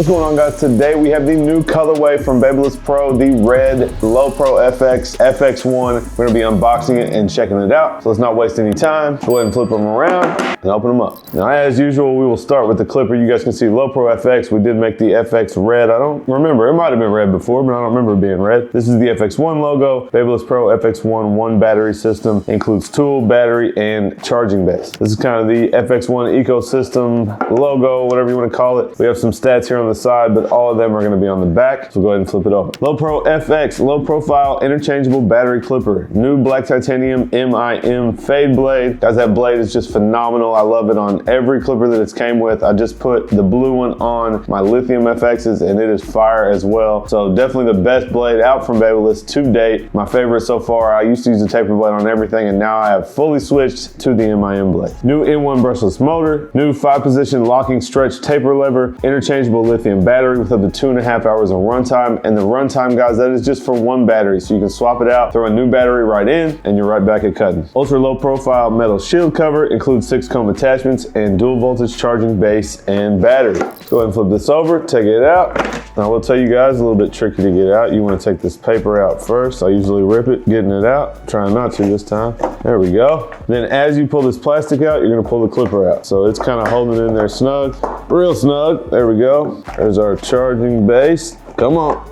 What's going on, guys? Today we have the new colorway from BabylissPro, the red Low Pro FX FXOne. We're gonna be unboxing it and checking it out. So let's not waste any time. Go ahead and flip them around and open them up. Now, as usual, we will start with the clipper. You guys can see Low Pro FX. We did make the FX red. I don't remember. It might have been red before, but I don't remember it being red. This is the FXOne logo. BabylissPro FXOne 1 battery system. Includes tool, battery, and charging base. This is kind of the FXOne ecosystem logo, whatever you want to call it. We have some stats here on the side, but all of them are going to be on the back. So go ahead and flip it over. Low Pro FX, low profile interchangeable battery clipper. New black titanium MIM fade blade. Guys, that blade is just phenomenal. I love it on every clipper that it's came with. I just put the blue one on my Lithium FXs and it is fire as well. So definitely the best blade out from Babyliss to date. My favorite so far. I used to use the taper blade on everything and now I have fully switched to the MIM blade. New N1 brushless motor. New 5-position locking stretch taper lever. Interchangeable lithium battery with up to 2.5 hours of runtime. And the runtime, guys, that is just for one battery. So you can swap it out, throw a new battery right in, and you're right back at cutting. Ultra low profile metal shield cover, includes 6 comb attachments and dual voltage charging base and battery. Go ahead and flip this over, take it out. Now I will tell you guys, a little bit tricky to get out. You want to take this paper out first. I usually rip it, getting it out. Trying not to this time. There we go. Then as you pull this plastic out, you're gonna pull the clipper out. So it's kind of holding it in there snug, real snug. There we go. There's our charging base. Come on.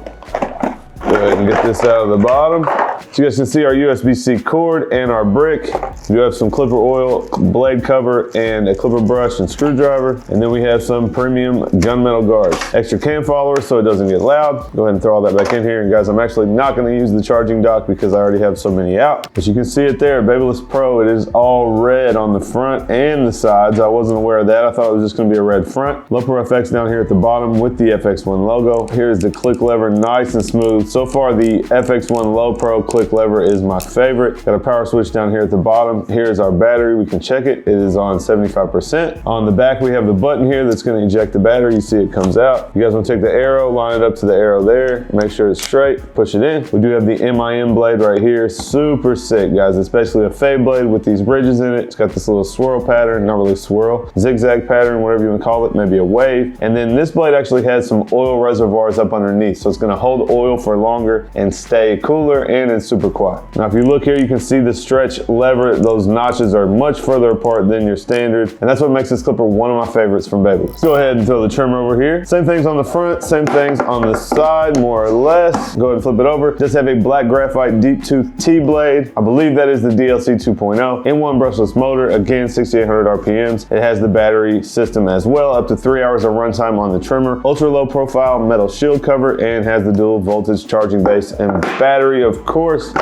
Go ahead and get this out of the bottom. So you guys can see our USB-C cord and our brick. We do have some clipper oil, blade cover, and a clipper brush and screwdriver. And then we have some premium gunmetal guards. Extra cam followers so it doesn't get loud. Go ahead and throw all that back in here. And guys, I'm actually not gonna use the charging dock because I already have so many out. But you can see it there, BabylissPro, it is all red on the front and the sides. I wasn't aware of that. I thought it was just gonna be a red front. Low Pro FX down here at the bottom with the FXOne logo. Here's the click lever, nice and smooth. So far, the FXOne Low Pro click lever is my favorite. Got a power switch down here at the bottom. Here's our battery. We can check it. It is on 75%. On the back, we have the button here that's going to eject the battery. You see it comes out. You guys want to take the arrow, line it up to the arrow there. Make sure it's straight. Push it in. We do have the MIM blade right here. Super sick, guys. Especially a fade blade with these bridges in it. It's got this little swirl pattern. Not really swirl. Zigzag pattern, whatever you want to call it. Maybe a wave. And then this blade actually has some oil reservoirs up underneath. So it's going to hold oil for longer and stay cooler, and it's super quiet. Now if you look here, you can see the stretch lever. Those notches are much further apart than your standard, and that's what makes this clipper one of my favorites from Babyliss. Go ahead and throw the trimmer over here. Same things on the front, same things on the side, more or less. Go ahead and flip it over. Just have a black graphite deep tooth T-blade. I believe that is the DLC 2.0. N1 brushless motor, again 6,800 RPMs. It has the battery system as well, up to 3 hours of runtime on the trimmer. Ultra low profile metal shield cover, and has the dual voltage charging base and battery, of course.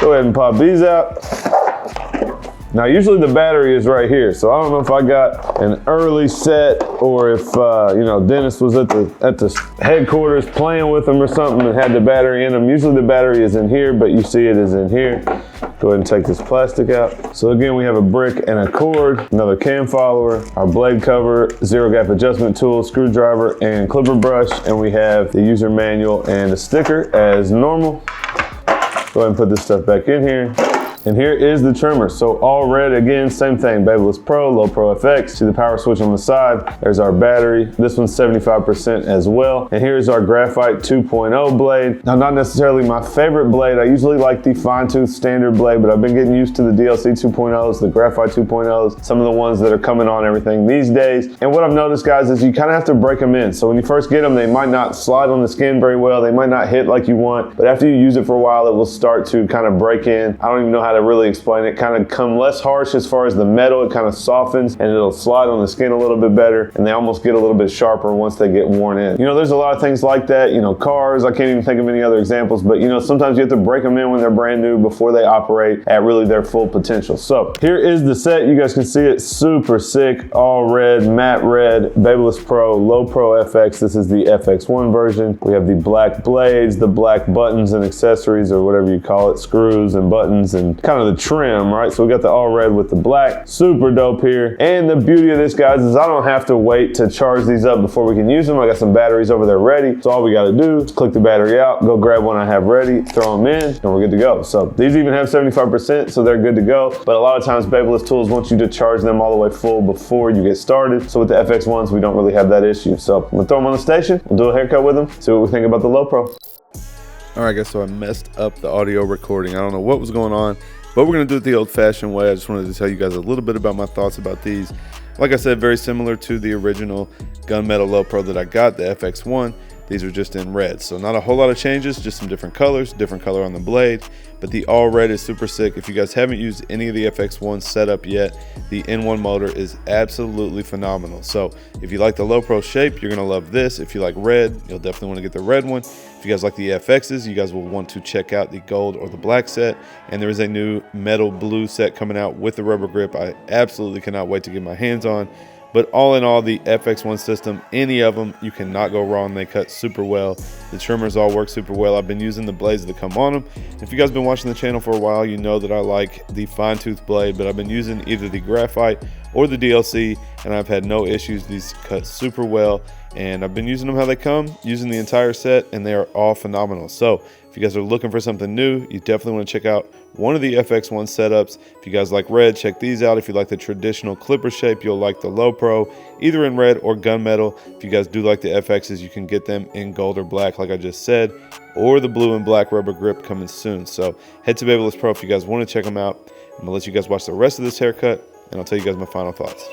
Go ahead and pop these out. Now usually the battery is right here, so I don't know if I got an early set or if you know, Dennis was at the headquarters playing with them or something and had the battery in them. Usually the battery is in here, but you see it is in here. Go ahead and take this plastic out. So again, we have a brick and a cord, another cam follower, our blade cover, zero gap adjustment tool, screwdriver, and clipper brush, and we have the user manual and a sticker as normal. Go ahead and put this stuff back in here. And here is the trimmer. So all red, again, same thing. BabylissPro, Low Pro FX. See the power switch on the side. There's our battery. This one's 75% as well. And here's our graphite 2.0 blade. Now, not necessarily my favorite blade. I usually like the fine tooth standard blade, but I've been getting used to the DLC 2.0s, the graphite 2.0s, some of the ones that are coming on everything these days. And what I've noticed, guys, is you kind of have to break them in. So when you first get them, they might not slide on the skin very well. They might not hit like you want, but after you use it for a while, it will start to kind of break in. I don't even know how to really explain it. Kind of come less harsh as far as the metal. It kind of softens and it'll slide on the skin a little bit better, and they almost get a little bit sharper once they get worn in. You know, there's a lot of things like that. You know, cars, I can't even think of any other examples, but you know, sometimes you have to break them in when they're brand new before they operate at really their full potential. So here is the set. You guys can see it, super sick, all red, matte red, BabylissPro, Low Pro FX. This is the FXOne version. We have the black blades, the black buttons and accessories, or whatever you call it, screws and buttons and kind of the trim, right? So we got the all red with the black, super dope here. And the beauty of this, guys, is I don't have to wait to charge these up before we can use them. I got some batteries over there ready. So all we gotta do is click the battery out, go grab one I have ready, throw them in, and we're good to go. So these even have 75%, so they're good to go. But a lot of times Babyliss tools want you to charge them all the way full before you get started. So with the FX1s, we don't really have that issue. So I'm gonna throw them on the station, we'll do a haircut with them, see what we think about the Low Pro. All right, guys, so I messed up the audio recording. I don't know what was going on, but we're gonna do it the old-fashioned way. I just wanted to tell you guys a little bit about my thoughts about these. Like I said, very similar to the original gunmetal Low Pro that I got, the FX1. These are just in red, so not a whole lot of changes, just some different colors, different color on the blade. But the all red is super sick. If you guys haven't used any of the FX1 setup yet, the N1 motor is absolutely phenomenal. So if you like the Low Pro shape, you're gonna love this. If you like red, you'll definitely wanna get the red one. If you guys like the FXs, you guys will want to check out the gold or the black set. And there is a new metal blue set coming out with the rubber grip. I absolutely cannot wait to get my hands on. But all in all, the FX1 system, any of them, you cannot go wrong. They cut super well. The trimmers all work super well. I've been using the blades that come on them. If you guys have been watching the channel for a while, you know that I like the fine tooth blade, but I've been using either the graphite or the DLC, and I've had no issues. These cut super well, and I've been using them how they come, using the entire set, and they are all phenomenal. So if you guys are looking for something new, you definitely want to check out one of the FX1 setups. If you guys like red, check these out. If you like the traditional clipper shape, you'll like the Low Pro, either in red or gunmetal. If you guys do like the FXs, you can get them in gold or black, like I just said, or the blue and black rubber grip coming soon. So head to BabylissPro if you guys want to check them out. I'm gonna let you guys watch the rest of this haircut, and I'll tell you guys my final thoughts.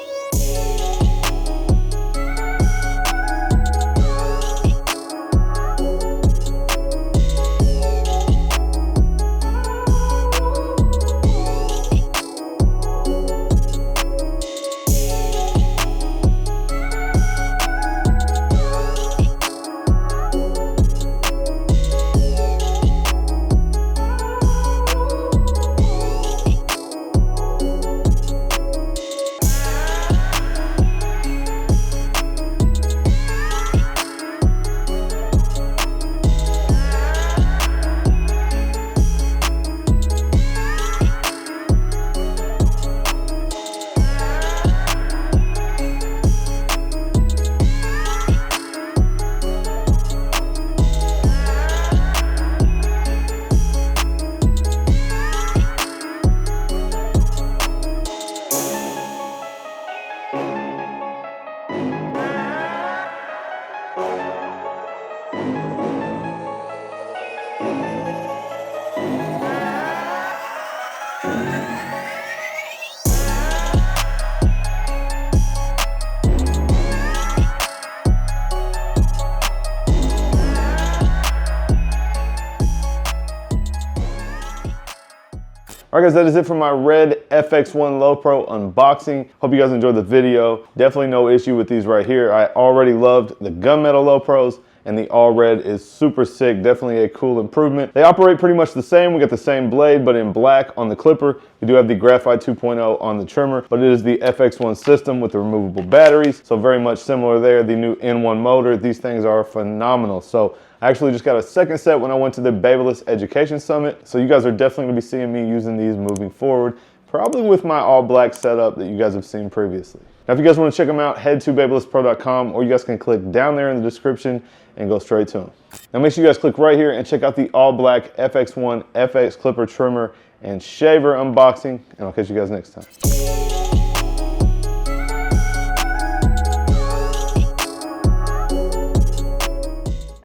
All right, guys, that is it for my red FX1 Low Pro unboxing. Hope you guys enjoyed the video. Definitely no issue with these right here. I already loved the gunmetal Low Pros, and the all red is super sick. Definitely a cool improvement. They operate pretty much the same. We got the same blade, but in black on the clipper. We do have the Graphite 2.0 on the trimmer, but it is the FX1 system with the removable batteries. So very much similar there. The new N1 motor. These things are phenomenal. So I actually just got a second set when I went to the Babyliss Education Summit. So you guys are definitely gonna be seeing me using these moving forward, probably with my all black setup that you guys have seen previously. Now, if you guys wanna check them out, head to BabylissPro.com, or you guys can click down there in the description and go straight to them. Now make sure you guys click right here and check out the all black FX1 FX clipper trimmer and shaver unboxing, and I'll catch you guys next time.